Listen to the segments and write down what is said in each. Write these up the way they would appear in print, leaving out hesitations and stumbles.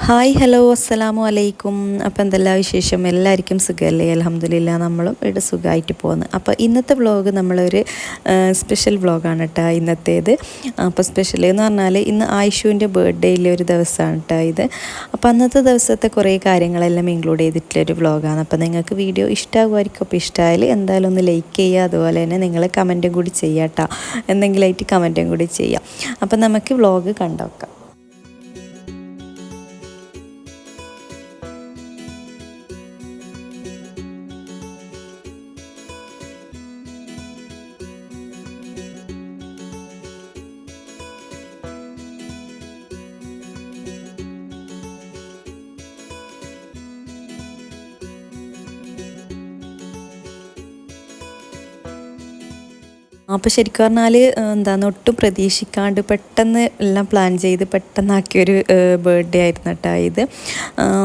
Hi hello അസ്സലാമു അലൈക്കും. അപ്പോൾ എന്തെല്ലാം വിശേഷം? എല്ലാവർക്കും സുഖമല്ലേ? അൽഹംദുലില്ലാ നമ്മളും ഇവിടെ സുഖമായിട്ട് പോകുന്നു. അപ്പോൾ ഇന്നത്തെ വ്ളോഗ് നമ്മളൊരു സ്പെഷ്യൽ വ്ളോഗാണ് കേട്ടോ ഇന്നത്തേത്. അപ്പോൾ സ്പെഷ്യൽ എന്ന് പറഞ്ഞാൽ ഇന്ന് ആയിഷുവിൻ്റെ ബർത്ത്ഡേയിലെ ഒരു ദിവസമാണ് കേട്ടോ ഇത്. അപ്പോൾ അന്നത്തെ ദിവസത്തെ കുറേ കാര്യങ്ങളെല്ലാം ഇൻക്ലൂഡ് ചെയ്തിട്ടുള്ളൊരു വ്ളോഗാണ്. അപ്പോൾ നിങ്ങൾക്ക് വീഡിയോ ഇഷ്ടമാകുമായിരിക്കും. അപ്പോൾ ഇഷ്ടമായാൽ എന്തായാലും ഒന്ന് ലൈക്ക് ചെയ്യുക, അതുപോലെ തന്നെ നിങ്ങൾ കമൻറ്റും കൂടി ചെയ്യാം കേട്ടോ. എന്തെങ്കിലുമായിട്ട് കമൻറ്റും കൂടി ചെയ്യാം. അപ്പോൾ നമുക്ക് വ്ളോഗ് കണ്ടുനോക്കാം. അപ്പോൾ ശരിക്കും പറഞ്ഞാൽ എന്താണ് ഒട്ടും പ്രതീക്ഷിക്കാണ്ട് പെട്ടെന്ന് എല്ലാം പ്ലാൻ ചെയ്ത് പെട്ടെന്നാക്കിയൊരു ബർത്ത്ഡേ ആയിരുന്നു കേട്ടോ ഇത്.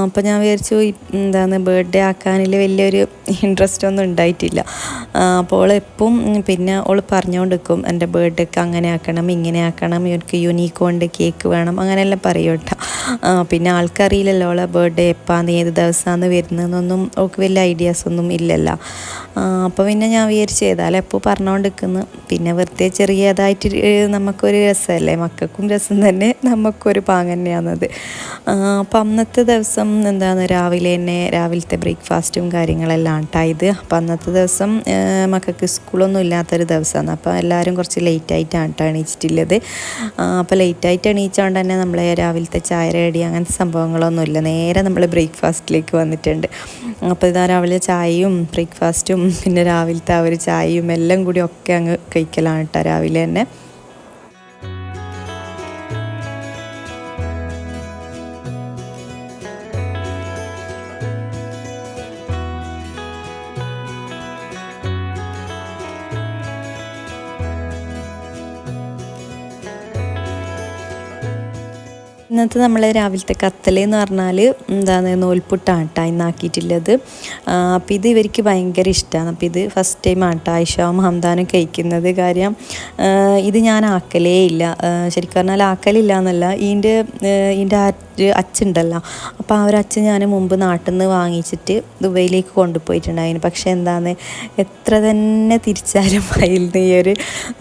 അപ്പോൾ ഞാൻ വിചാരിച്ചു എന്താണ് ബർത്ത്ഡേ ആക്കാനിൽ വലിയൊരു ഇൻട്രസ്റ്റ് ഒന്നും ഉണ്ടായിട്ടില്ല. അപ്പോൾ ഓൾ എപ്പം പിന്നെ ഓൾ പറഞ്ഞുകൊണ്ടിരിക്കും എൻ്റെ ബർത്ത്ഡേക്ക് അങ്ങനെ ആക്കണം ഇങ്ങനെ ആക്കണം, എനിക്ക് യൂണിക്കോണിൻ്റെ കേക്ക് വേണം അങ്ങനെയെല്ലാം പറയും കേട്ടോ. പിന്നെ ആൾക്കറിയില്ലല്ലോ ഓളെ ബർത്ത്ഡേ എപ്പാന്ന് ഏത് ദിവസമാണ് വരുന്നതെന്നൊന്നും ഓൾക്ക് വലിയ ഐഡിയാസൊന്നും ഇല്ലല്ലോ. അപ്പോൾ പിന്നെ ഞാൻ വിചാരിച്ചു ഏതായാലും എപ്പോൾ പറഞ്ഞുകൊണ്ടിരിക്കുന്നു, പിന്നെ വെറുതെ ചെറിയതായിട്ട് നമുക്കൊരു രസമല്ലേ, മക്കൾക്കും രസം തന്നെ നമുക്കൊരു പാങ്ങ് തന്നെയാണത്. അപ്പം അന്നത്തെ ദിവസം എന്താണ് രാവിലത്തെ ബ്രേക്ക്ഫാസ്റ്റും കാര്യങ്ങളെല്ലാം ഉണ്ടായത്. അപ്പം അന്നത്തെ ദിവസം മക്കൾക്ക് സ്കൂളൊന്നും ഇല്ലാത്തൊരു ദിവസമാണ്. അപ്പോൾ എല്ലാവരും കുറച്ച് ലേറ്റായിട്ടാണ് കേട്ടോ എണീച്ചിട്ടുള്ളത്. അപ്പോൾ ലേറ്റായിട്ട് എണീച്ചുകൊണ്ട് തന്നെ നമ്മൾ രാവിലത്തെ ചായ റെഡി അങ്ങനത്തെ സംഭവങ്ങളൊന്നുമില്ല, നേരെ നമ്മൾ ബ്രേക്ക്ഫാസ്റ്റിലേക്ക് വന്നിട്ടുണ്ട്. അപ്പോൾ ഇതാ രാവിലെ ചായയും ബ്രേക്ക്ഫാസ്റ്റും പിന്നെ രാവിലത്തെ ആ ഒരു ചായയും എല്ലാം കൂടി ഒക്കെ അങ്ങ് കഴിക്കലാണ് കേട്ടോ രാവിലെ തന്നെ. ഇന്നത്തെ നമ്മളെ രാവിലത്തെ കത്തൽ എന്ന് പറഞ്ഞാൽ എന്താണ് നൂൽപുട്ടാണ് കേട്ടോ ഇന്നാക്കിയിട്ടുള്ളത്. അപ്പോൾ ഇത് ഇവർക്ക് ഭയങ്കര ഇഷ്ടമാണ്. അപ്പോൾ ഇത് ഫസ്റ്റ് ടൈമാണ് കേട്ടോ ആയിഷയും ഹംദാനും കഴിക്കുന്നത്. കാര്യം ഇത് ഞാൻ ആക്കലേ ഇല്ല, ശരിക്കും പറഞ്ഞാൽ ആക്കലില്ല എന്നല്ല, ഇതിൻ്റെ അച്ഛനുണ്ടല്ലോ. അപ്പോൾ ആ ഒരു അച്ഛൻ ഞാൻ മുമ്പ് നാട്ടിൽ നിന്ന് വാങ്ങിച്ചിട്ട് ദുബൈയിലേക്ക് കൊണ്ടുപോയിട്ടുണ്ടായിരുന്നു. പക്ഷേ എന്താണ് എത്ര തന്നെ തിരിച്ചാലും അതിൽ നിന്ന് ഈ ഒരു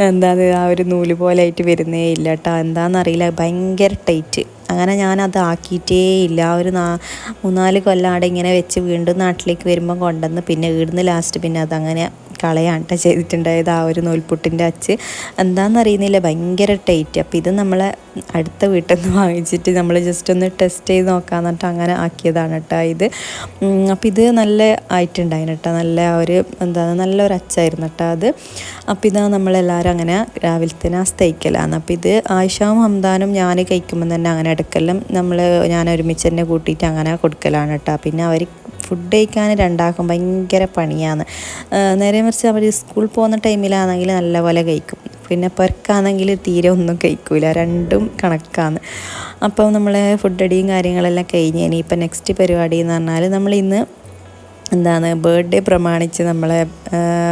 എന്താണ് ആ ഒരു നൂല് പോലെ ആയിട്ട് വരുന്നേ ഇല്ല കേട്ടോ. എന്താണെന്നറിയില്ല, ഭയങ്കര ടൈറ്റ്. അങ്ങനെ ഞാനത് ആക്കിയിട്ടേ ഇല്ല. ഒരു 3-4 കൊല്ലം അവിടെ ഇങ്ങനെ വെച്ച് വീണ്ടും നാട്ടിലേക്ക് വരുമ്പോൾ കൊണ്ടുവന്ന് പിന്നെ ഇവിടുന്ന് ലാസ്റ്റ് പിന്നെ അതങ്ങനെ കളയാണ്ട ചെയ്തിട്ടുണ്ടായത് ആ ഒരു നൂൽപുട്ടിൻ്റെ അച്ച്. എന്താണെന്നറിയുന്നില്ല, ഭയങ്കര ടൈറ്റ്. അപ്പോൾ ഇത് നമ്മളെ അടുത്ത വീട്ടിൽ നിന്ന് വാങ്ങിച്ചിട്ട് നമ്മൾ ജസ്റ്റ് ഒന്ന് ടെസ്റ്റ് ചെയ്ത് നോക്കാമെന്ന് പറഞ്ഞിട്ട് അങ്ങനെ ആക്കിയതാണ് കേട്ടോ ഇത്. അപ്പോൾ ഇത് നല്ല ആയിട്ടുണ്ടായിരുന്നു കേട്ടോ, നല്ല ഒരു നല്ലൊരു അച്ചായിരുന്നു കേട്ടോ അത്. അപ്പോൾ ഇതാ നമ്മളെല്ലാവരും അങ്ങനെ രാവിലത്തെ തയ്ക്കലാണ്. അപ്പോൾ ഇത് ആയിഷയും ഹംദാനും ഞാൻ കഴിക്കുമ്പോൾ തന്നെ അങ്ങനെ എടുക്കലും ഞാൻ ഒരുമിച്ച് തന്നെ കൂട്ടിയിട്ട് അങ്ങനെ കൊടുക്കലാണ് കേട്ടോ. പിന്നെ അവർ ഫുഡ് കഴിക്കാൻ രണ്ടാക്കും ഭയങ്കര പണിയാണ്. നേരെ മറിച്ച് അവർ സ്കൂൾ പോകുന്ന ടൈമിലാണെങ്കിൽ നല്ലപോലെ കഴിക്കും, പിന്നെ പെർക്കാണെങ്കിൽ തീരെ ഒന്നും കഴിക്കില്ല, രണ്ടും കണക്കാണ്. അപ്പോൾ നമ്മളെ ഫുഡ് അടിയും കാര്യങ്ങളെല്ലാം കഴിഞ്ഞ് ഇനിയിപ്പോൾ നെക്സ്റ്റ് പരിപാടി എന്ന് പറഞ്ഞാൽ നമ്മളിന്ന് ബർത്ത്ഡേ പ്രമാണിച്ച് നമ്മളെ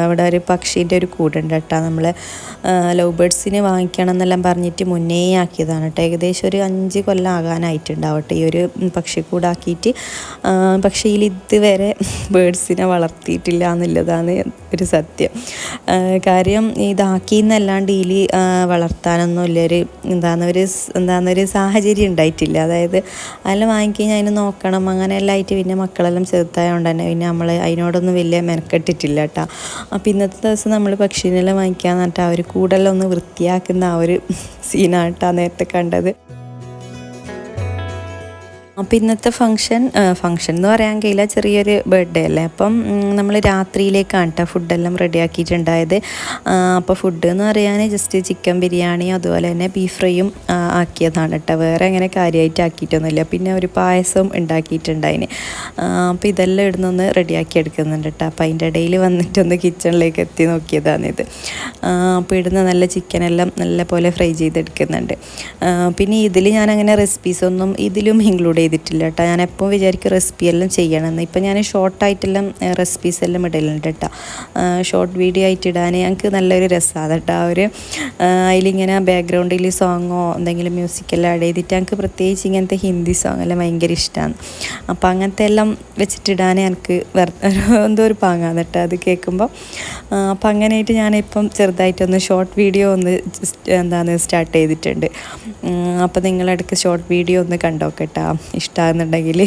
അവിടെ ഒരു പക്ഷീൻ്റെ ഒരു കൂടുണ്ട് കേട്ടോ. നമ്മൾ ലവ് ബേർഡ്സിനെ വാങ്ങിക്കണം എന്നെല്ലാം പറഞ്ഞിട്ട് മുന്നേ ആക്കിയതാണ് കേട്ടോ. ഏകദേശം ഒരു 5 കൊല്ലം ആകാനായിട്ടുണ്ടാവട്ടെ ഈ ഒരു പക്ഷിക്കൂടാക്കിയിട്ട്. പക്ഷേ ഇതിൽ ഇതുവരെ ബേർഡ്സിനെ വളർത്തിയിട്ടില്ല എന്നുള്ളതാണ് ഒരു സത്യം. കാര്യം ഇതാക്കിയെന്നല്ലാണ്ട് ഇതിൽ വളർത്താനൊന്നും ഇല്ലൊരു ഒരു സാഹചര്യം ഉണ്ടായിട്ടില്ല. അതായത് അതെല്ലാം വാങ്ങിക്കഴിഞ്ഞാൽ അതിന് നോക്കണം അങ്ങനെയെല്ലാം ആയിട്ട് പിന്നെ മക്കളെല്ലാം ചെറുതായതുകൊണ്ട് തന്നെ പിന്നെ നമ്മൾ അതിനോടൊന്നും വലിയ മെനക്കെട്ടിട്ടില്ല കേട്ടോ. അപ്പോൾ ഇന്നത്തെ ദിവസം നമ്മൾ പക്ഷീനെല്ലാം വാങ്ങിക്കാന്ന് പറഞ്ഞിട്ട് ആ ഒരു കൂടെല്ലാം ഒന്ന് വൃത്തിയാക്കുന്ന ആ ഒരു സീനാണ് കേട്ടോ നേരത്തെ കണ്ടത്. അപ്പോൾ ഇന്നത്തെ ഫംഗ്ഷൻ എന്ന് പറയാൻ കഴിയില്ല, ചെറിയൊരു ബർത്ത്ഡേ അല്ലേ. അപ്പം നമ്മൾ രാത്രിയിലേക്കാണ് കേട്ടോ ഫുഡെല്ലാം റെഡിയാക്കിയിട്ടുണ്ടായത്. അപ്പോൾ ഫുഡ് എന്ന് പറയാൻ ജസ്റ്റ് ചിക്കൻ ബിരിയാണി അതുപോലെ തന്നെ ബീഫ് ഫ്രൈയും ആക്കിയതാണ് കേട്ടോ, വേറെ അങ്ങനെ കാര്യമായിട്ട് ആക്കിയിട്ടൊന്നുമില്ല. പിന്നെ ഒരു പായസം ഉണ്ടാക്കിയിട്ടുണ്ടായിന്. അപ്പോൾ ഇതെല്ലാം ഇടുന്നൊന്ന് റെഡിയാക്കി എടുക്കുന്നുണ്ട് കേട്ടോ. അപ്പോൾ അതിൻ്റെ ഇടയിൽ വന്നിട്ടൊന്ന് കിച്ചണിലേക്ക് എത്തി നോക്കിയതാണിത്. അപ്പോൾ ഇടുന്ന നല്ല ചിക്കനെല്ലാം നല്ല പോലെ ഫ്രൈ ചെയ്തെടുക്കുന്നുണ്ട്. പിന്നെ ഇതിൽ ഞാനങ്ങനെ റെസിപ്പീസൊന്നും ഇതിലും ഇൻക്ലൂഡ് ചെയ്തിട്ടില്ല കേട്ടോ. ഞാൻ എപ്പോൾ വിചാരിക്കും റെസിപ്പി എല്ലാം ചെയ്യണമെന്ന്. ഇപ്പം ഞാൻ ഷോർട്ടായിട്ടെല്ലാം റെസിപ്പീസ് എല്ലാം ഇടലുണ്ട് കേട്ടോ. ഷോർട്ട് വീഡിയോ ആയിട്ട് ഇടാൻ ഞങ്ങൾക്ക് നല്ലൊരു രസമാണ് കേട്ടോ. അതിലിങ്ങനെ ബാക്ക്ഗ്രൗണ്ടിൽ സോങ്ങോ എന്തെങ്കിലും മ്യൂസിക്കെല്ലാം ആഡ് ചെയ്തിട്ട് എനിക്ക് പ്രത്യേകിച്ച് ഇങ്ങനത്തെ ഹിന്ദി സോങ് എല്ലാം ഭയങ്കര ഇഷ്ടമാണ്. അപ്പോൾ അങ്ങനത്തെ എല്ലാം വെച്ചിട്ടിടാൻ എനിക്ക് എന്തോ ഒരു പാങ്ങാണ് കേട്ടോ അത് കേൾക്കുമ്പോൾ. അപ്പം അങ്ങനെയായിട്ട് ഞാനിപ്പം ചെറുതായിട്ടൊന്ന് ഷോർട്ട് വീഡിയോ ഒന്ന് സ്റ്റാർട്ട് ചെയ്തിട്ടുണ്ട്. അപ്പോൾ നിങ്ങളിടയ്ക്ക് ഷോർട്ട് വീഡിയോ ഒന്ന് കണ്ടോക്കട്ടോ ഇഷ്ടമാകുന്നുണ്ടെങ്കിൽ.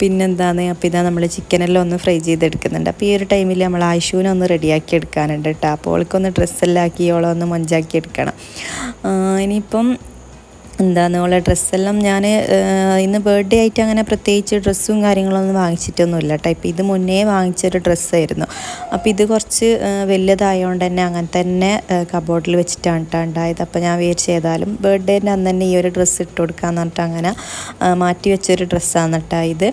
പിന്നെന്താണ്, അപ്പോൾ ഇതാ നമ്മൾ ചിക്കനെല്ലാം ഒന്ന് ഫ്രൈ ചെയ്തെടുക്കുന്നുണ്ട്. അപ്പോൾ ഈ ഒരു ടൈമിൽ നമ്മൾ ആയിഷൂനെ ഒന്ന് റെഡിയാക്കി എടുക്കാനുണ്ട് കേട്ടോ. അപ്പോൾ അവൾക്കൊന്ന് ഡ്രസ്സെല്ലാം ആക്കി ഓളെ ഒന്ന് മൊഞ്ചാക്കി എടുക്കണം. ഇനിയിപ്പം ഓളെ ഡ്രസ്സെല്ലാം ഞാൻ ഇന്ന് ബർത്ത്ഡേ ആയിട്ട് അങ്ങനെ പ്രത്യേകിച്ച് ഡ്രസ്സും കാര്യങ്ങളൊന്നും വാങ്ങിച്ചിട്ടൊന്നുമില്ല കേട്ടോ. ഇപ്പോൾ ഇത് മുന്നേ വാങ്ങിച്ചൊരു ഡ്രസ്സായിരുന്നു. അപ്പോൾ ഇത് കുറച്ച് വലിയതായതുകൊണ്ട് തന്നെ അങ്ങനെ തന്നെ കബോർഡിൽ വെച്ചിട്ടാണ് കേട്ടോ ഉണ്ടായത്. അപ്പോൾ ഞാൻ വിചാരിച്ച് ഏതായാലും ബർത്ത്ഡേൻ്റെ അന്ന് തന്നെ ഈ ഒരു ഡ്രസ്സ് ഇട്ട് കൊടുക്കാമെന്ന് പറഞ്ഞിട്ട് അങ്ങനെ മാറ്റി വെച്ചൊരു ഡ്രസ്സാണ് കേട്ടോ ഇത്.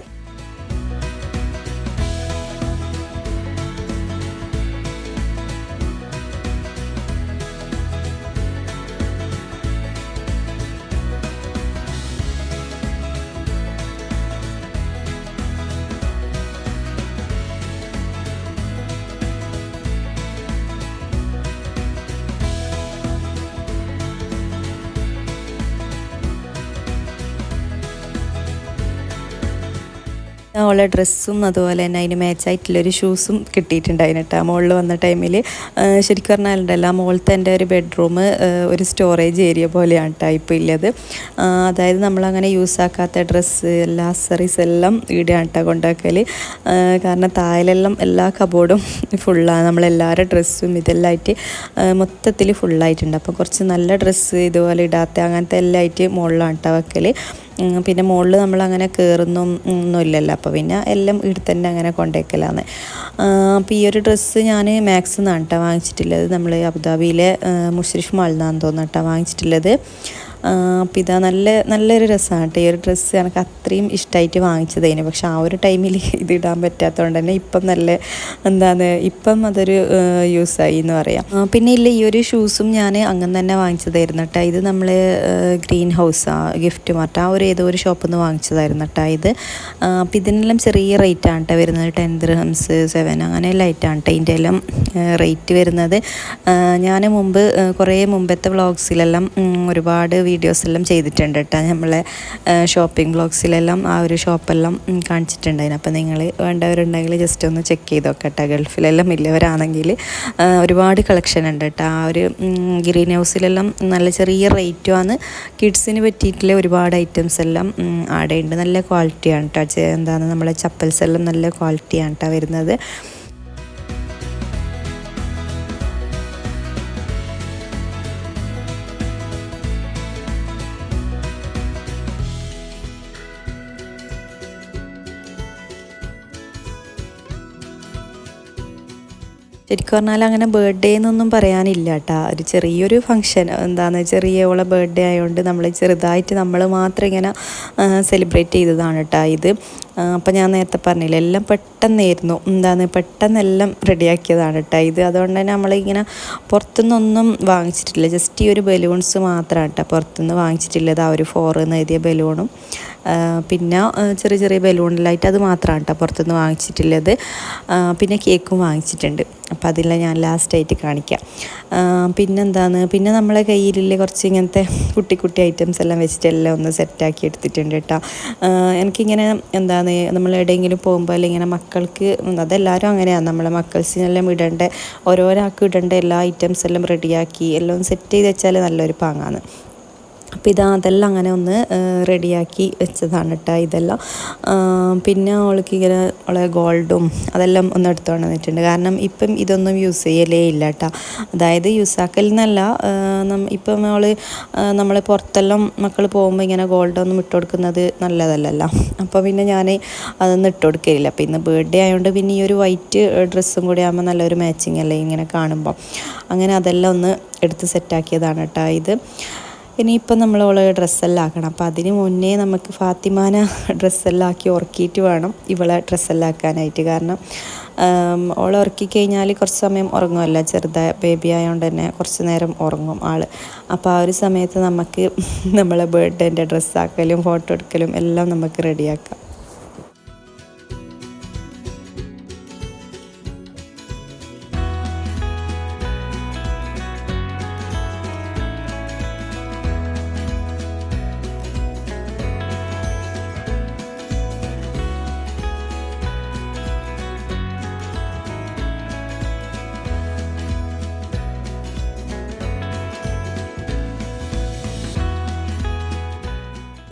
ഓളെ ഡ്രസ്സും അതുപോലെ തന്നെ അതിന് മാച്ചായിട്ടുള്ളൊരു ഷൂസും കിട്ടിയിട്ടുണ്ടായിരുന്നു കേട്ടോ മുകളിൽ വന്ന ടൈമിൽ. ശരിക്കും പറഞ്ഞാലുണ്ടല്ലോ മുകളിലത്തെ എൻ്റെ ഒരു ബെഡ്റൂം ഒരു സ്റ്റോറേജ് ഏരിയ പോലെയാണ് കേട്ടോ ഇപ്പോൾ ഉള്ളത്. അതായത് നമ്മളങ്ങനെ യൂസ് ആക്കാത്ത ഡ്രസ്സ് എല്ലാ അക്സറീസ് എല്ലാം ഇവിടെയാണ് കേട്ടോ കൊണ്ടുവയ്ക്കൽ. കാരണം താഴെല്ലാം എല്ലാ കബോർഡും ഫുള്ളാണ്, നമ്മളെല്ലാവരുടെ ഡ്രസ്സും ഇതെല്ലാം ആയിട്ട് മൊത്തത്തിൽ ഫുള്ളായിട്ടുണ്ട്. അപ്പോൾ കുറച്ച് നല്ല ഡ്രസ്സ് ഇതുപോലെ ഇടാത്ത അങ്ങനത്തെ എല്ലാം ആയിട്ട് മുകളിലാണ് കേട്ടോ വെക്കൽ. പിന്നെ മുകളിൽ നമ്മളങ്ങനെ കയറുന്നൊന്നുമില്ലല്ലോ, അപ്പോൾ പിന്നെ എല്ലാം ഇവിടെ തന്നെ അങ്ങനെ കൊണ്ടുവയ്ക്കലാണ്. അപ്പോൾ ഈ ഒരു ഡ്രസ്സ് ഞാൻ മാക്സിൽ നിന്നാണ് കേട്ടോ വാങ്ങിച്ചിട്ടുള്ളത്. നമ്മൾ അബുദാബിയിലെ മുഷരിഫ് മാളിൽ നിന്നാണ് തോന്നുന്നു കേട്ടോ വാങ്ങിച്ചിട്ടുള്ളത്. അപ്പോൾ ഇതാ നല്ലൊരു രസമാണ് കേട്ടോ ഈ ഒരു ഡ്രസ്സ്. എനിക്ക് അത്രയും ഇഷ്ടമായിട്ട് വാങ്ങിച്ചതേനു. പക്ഷെ ആ ഒരു ടൈമിൽ ഇത് ഇടാൻ പറ്റാത്തതുകൊണ്ട് തന്നെ ഇപ്പം ഇപ്പം അതൊരു യൂസായി എന്ന് പറയാം. പിന്നെ ഇല്ല, ഈ ഒരു ഷൂസും ഞാൻ അങ്ങനെ തന്നെ വാങ്ങിച്ചതായിരുന്നു കേട്ടോ. ഇത് നമ്മൾ ഗ്രീൻ ഹൗസാണ് ഗിഫ്റ്റ് മാർട്ട് ഏതോ ഒരു ഷോപ്പിൽ നിന്ന് വാങ്ങിച്ചതായിരുന്നു കേട്ടോ ഇത്. അപ്പോൾ ഇതിനെല്ലാം ചെറിയ റേറ്റാണ് കേട്ടോ വരുന്നത്. 10 ദിർഹംസ് 7 അങ്ങനെ ലൈറ്റാണ് കേട്ടോ ഇതിൻ്റെ എല്ലാം റേറ്റ് വരുന്നത്. ഞാൻ കുറേ മുമ്പത്തെ വ്ളോഗ്സിലെല്ലാം ഒരുപാട് വീഡിയോസ് എല്ലാം ചെയ്തിട്ടുണ്ട് കേട്ടോ. നമ്മളെ ഷോപ്പിംഗ് വ്ളോഗ്സിലെല്ലാം ആ ഒരു ഷോപ്പെല്ലാം കാണിച്ചിട്ടുണ്ടായിരുന്നു. അപ്പോൾ നിങ്ങൾ വേണ്ടവരുണ്ടെങ്കിൽ ജസ്റ്റ് ഒന്ന് ചെക്ക് ചെയ്ത് നോക്കട്ടെ. ഗൾഫിലെല്ലാം ഇല്ലവരാണെങ്കിൽ ഒരുപാട് കളക്ഷൻ ഉണ്ട് കേട്ടോ. ആ ഒരു ഗ്രീൻ ഹൗസിലെല്ലാം നല്ല ചെറിയ റേറ്റുമാണ്. കിഡ്സിന് പറ്റിയിട്ടുള്ള ഒരുപാട് ഐറ്റംസ് എല്ലാം ആടെ ഉണ്ട്. നല്ല ക്വാളിറ്റിയാണ് കേട്ടോ. നമ്മളെ ചപ്പൽസ് എല്ലാം നല്ല ക്വാളിറ്റിയാണ് കേട്ടോ വരുന്നത്. ശരിക്കും പറഞ്ഞാൽ അങ്ങനെ ബർത്ത്ഡേ എന്നൊന്നും പറയാനില്ല കേട്ടോ. ഒരു ചെറിയൊരു ഫങ്ഷൻ ചെറിയ ഓളെ ബർത്ത്ഡേ ആയതുകൊണ്ട് നമ്മൾ ചെറുതായിട്ട് നമ്മൾ മാത്രം ഇങ്ങനെ സെലിബ്രേറ്റ് ചെയ്തതാണ് കേട്ടോ ഇത്. അപ്പം ഞാൻ നേരത്തെ പറഞ്ഞില്ല എല്ലാം പെട്ടെന്നായിരുന്നു. പെട്ടെന്നെല്ലാം റെഡിയാക്കിയതാണ് കേട്ടോ ഇത്. അതുകൊണ്ട് തന്നെ നമ്മളിങ്ങനെ പുറത്തുനിന്നൊന്നും വാങ്ങിച്ചിട്ടില്ല. ജസ്റ്റ് ഈ ഒരു ബലൂൺസ് മാത്രമാണ് കേട്ടോ പുറത്തുനിന്ന് വാങ്ങിച്ചിട്ടുള്ളത്. ആ ഒരു 4 എന്ന് എഴുതിയ ബലൂണും പിന്നെ ചെറിയ ചെറിയ ബലൂണിലായിട്ട് അത് മാത്രമാണ് കേട്ടോ പുറത്തുനിന്ന് വാങ്ങിച്ചിട്ടുള്ളത്. പിന്നെ കേക്കും വാങ്ങിച്ചിട്ടുണ്ട്. അപ്പോൾ അതെല്ലാം ഞാൻ ലാസ്റ്റായിട്ട് കാണിക്കാം. പിന്നെ നമ്മളെ കയ്യിലുള്ള കുറച്ച് ഇങ്ങനത്തെ കുട്ടി ഐറ്റംസ് എല്ലാം വെച്ചിട്ടെല്ലാം ഒന്ന് സെറ്റാക്കി എടുത്തിട്ടുണ്ട് കേട്ടോ. എനിക്കിങ്ങനെ നമ്മൾ എവിടെയെങ്കിലും പോകുമ്പോൾ അല്ലെങ്കിൽ ഇങ്ങനെ മക്കൾക്ക്, അതെല്ലാവരും അങ്ങനെയാണ്, നമ്മളെ മക്കൾസിനെല്ലാം ഓരോരാൾക്ക് ഇടേണ്ട എല്ലാ ഐറ്റംസ് എല്ലാം റെഡിയാക്കി എല്ലാം സെറ്റ് ചെയ്ത് വെച്ചാൽ നല്ലൊരു പാങ്ങാണ്. അപ്പോൾ അതെല്ലാം അങ്ങനെ ഒന്ന് റെഡിയാക്കി വെച്ചതാണ് കേട്ടോ ഇതെല്ലാം. പിന്നെ അവൾക്ക് ഇങ്ങനെ അവളെ ഗോൾഡും അതെല്ലാം ഒന്ന് എടുത്തുകൊണ്ട് വന്നിട്ടുണ്ട്. കാരണം ഇപ്പം ഇതൊന്നും യൂസ് ചെയ്യലേ ഇല്ല കേട്ടോ. അതായത് യൂസാക്കൽ എന്നല്ല, ഇപ്പം നമ്മൾ പുറത്തെല്ലാം മക്കൾ പോകുമ്പോൾ ഇങ്ങനെ ഗോൾഡൊന്നും ഇട്ട് കൊടുക്കുന്നത് നല്ലതല്ലല്ലോ. അപ്പോൾ പിന്നെ ഞാൻ അതൊന്നും ഇട്ട് കൊടുക്കില്ല. അപ്പോൾ ഇന്ന് ബർത്ത്ഡേ ആയതുകൊണ്ട് പിന്നെ ഈ ഒരു വൈറ്റ് ഡ്രസ്സും കൂടി ആകുമ്പോൾ നല്ലൊരു മാച്ചിങ് അല്ലേ ഇങ്ങനെ കാണുമ്പോൾ. അങ്ങനെ അതെല്ലാം ഒന്ന് എടുത്ത് സെറ്റാക്കിയതാണ് കേട്ടോ ഇത്. ഇനിയിപ്പം നമ്മൾ ഓളെ ഡ്രസ്സെല്ലാം ആക്കണം. അപ്പോൾ അതിന് മുന്നേ നമുക്ക് ഫാത്തിമാനെ ഡ്രസ്സെല്ലാം ആക്കി ഉറക്കിയിട്ട് വേണം ഇവളെ ഡ്രസ്സെല്ലാം ആക്കാനായിട്ട്. കാരണം ഓളെ ഉറക്കി കഴിഞ്ഞാൽ കുറച്ച് സമയം ഉറങ്ങുമല്ലോ, ചെറുതായ ബേബി ആയതുകൊണ്ട് തന്നെ കുറച്ച് നേരം ഉറങ്ങും ആൾ. അപ്പോൾ ആ ഒരു സമയത്ത് നമുക്ക് നമ്മളെ ബർത്ത്ഡേൻ്റെ ഡ്രസ്സാക്കലും ഫോട്ടോ എടുക്കലും എല്ലാം നമുക്ക് റെഡിയാക്കാം.